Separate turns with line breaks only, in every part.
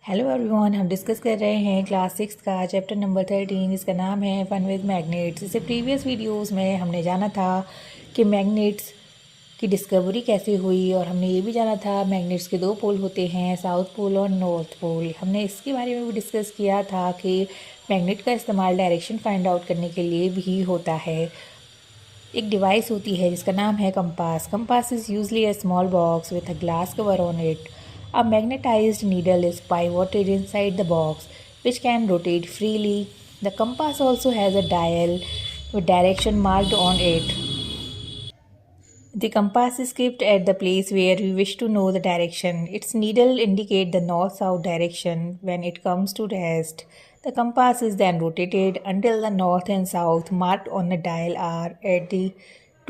Hello everyone, हम discuss कर रहे हैं क्लास 6 का चैप्टर नंबर 13। इसका नाम है फन विद मैग्नेट्स। इससे प्रीवियस वीडियोस में हमने जाना था कि मैग्नेट्स की डिस्कवरी कैसे हुई, और हमने ये भी जाना था मैग्नेट्स के दो पोल होते हैं, साउथ पोल और नॉर्थ पोल। हमने इसके बारे में भी डिस्कस किया था कि मैग्नेट का इस्तेमाल डायरेक्शन फाइंड आउट करने के लिए भी होता है। एक डिवाइस होती है जिसका नाम है compass. Compass is usually a small box with a glass cover on it. A magnetized needle is pivoted inside the box, which can rotate freely. The compass also has a dial with direction marked on it. The compass is kept at the place where we wish to know the direction. Its needle indicates the north-south direction. When it comes to rest, the compass is then rotated until the north and south marked on the dial are at the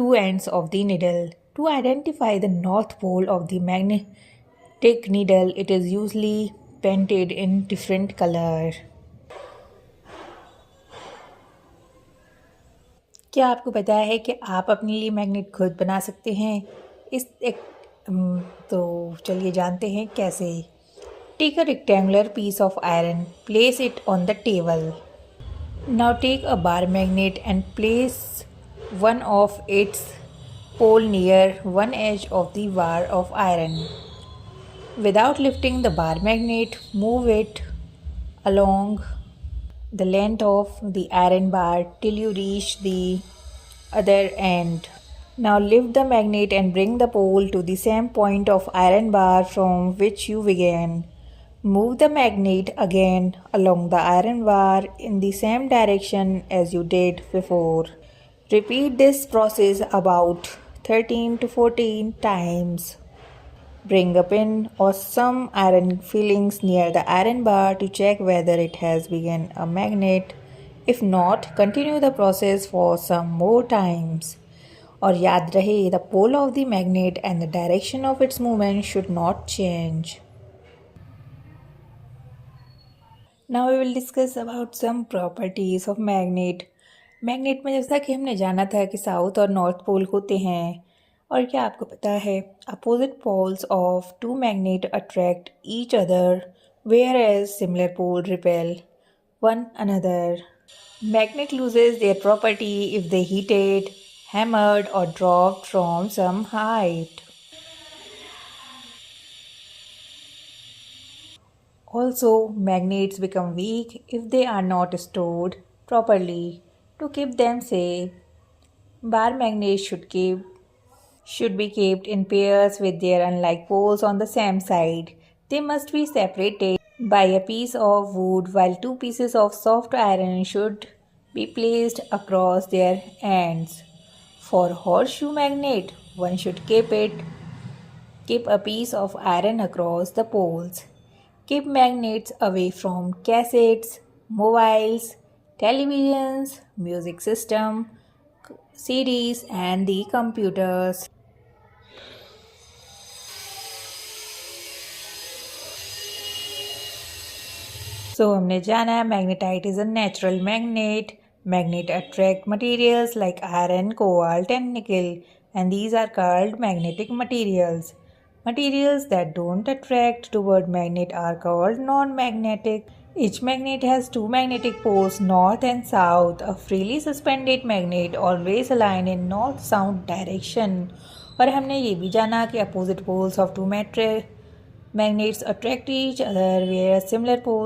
two ends of the needle. To identify the north pole of the magnetic needle, it is usually painted in different color. क्या आपको पता है कि आप अपने लिए magnet खुद बना सकते हैं? इस एक तो चलिए जानते हैं कैसे। Take a rectangular piece of iron, place it on the table. Now take a bar magnet and place one of its pole near one edge of the bar of iron. Without lifting the bar magnet, move it along the length of the iron bar till you reach the other end. Now lift the magnet and bring the pole to the same point of iron bar from which you began. Move the magnet again along the iron bar in the same direction as you did before. Repeat this process about 13 to 14 times. Bring a pin or some iron fillings near the iron bar to check whether it has become a magnet. If not, continue the process for some more times. और याद रहे, the pole of the magnet and the direction of its movement should not change. Now we will discuss about some properties of magnet. Magnet में जैसा कि हमने जाना था कि साउथ और नॉर्थ पोल होते हैं, और क्या आपको पता है opposite poles of two magnet attract each other where as similar pole repel one another. Magnet loses their property if they heated, hammered or dropped from some height. Also, magnets become weak if they are not stored properly. To keep them safe, bar magnets should be kept in pairs with their unlike poles on the same side. They must be separated by a piece of wood, while two pieces of soft iron should be placed across their ends. For horseshoe magnet, one should keep a piece of iron across the poles. Keep magnets away from cassettes, mobiles, televisions, music system, CDs and the computers. So हमने जाना magnetite is a natural magnet. Magnet attract materials like iron, cobalt and nickel, and these are called magnetic materials. Materials that don't attract toward magnet are called non-magnetic. Each magnet has two magnetic poles, north and south. A freely suspended magnet always align in north-south direction. और हमने ये भी जाना कि opposite poles of two magnets attract each other, whereas similar poles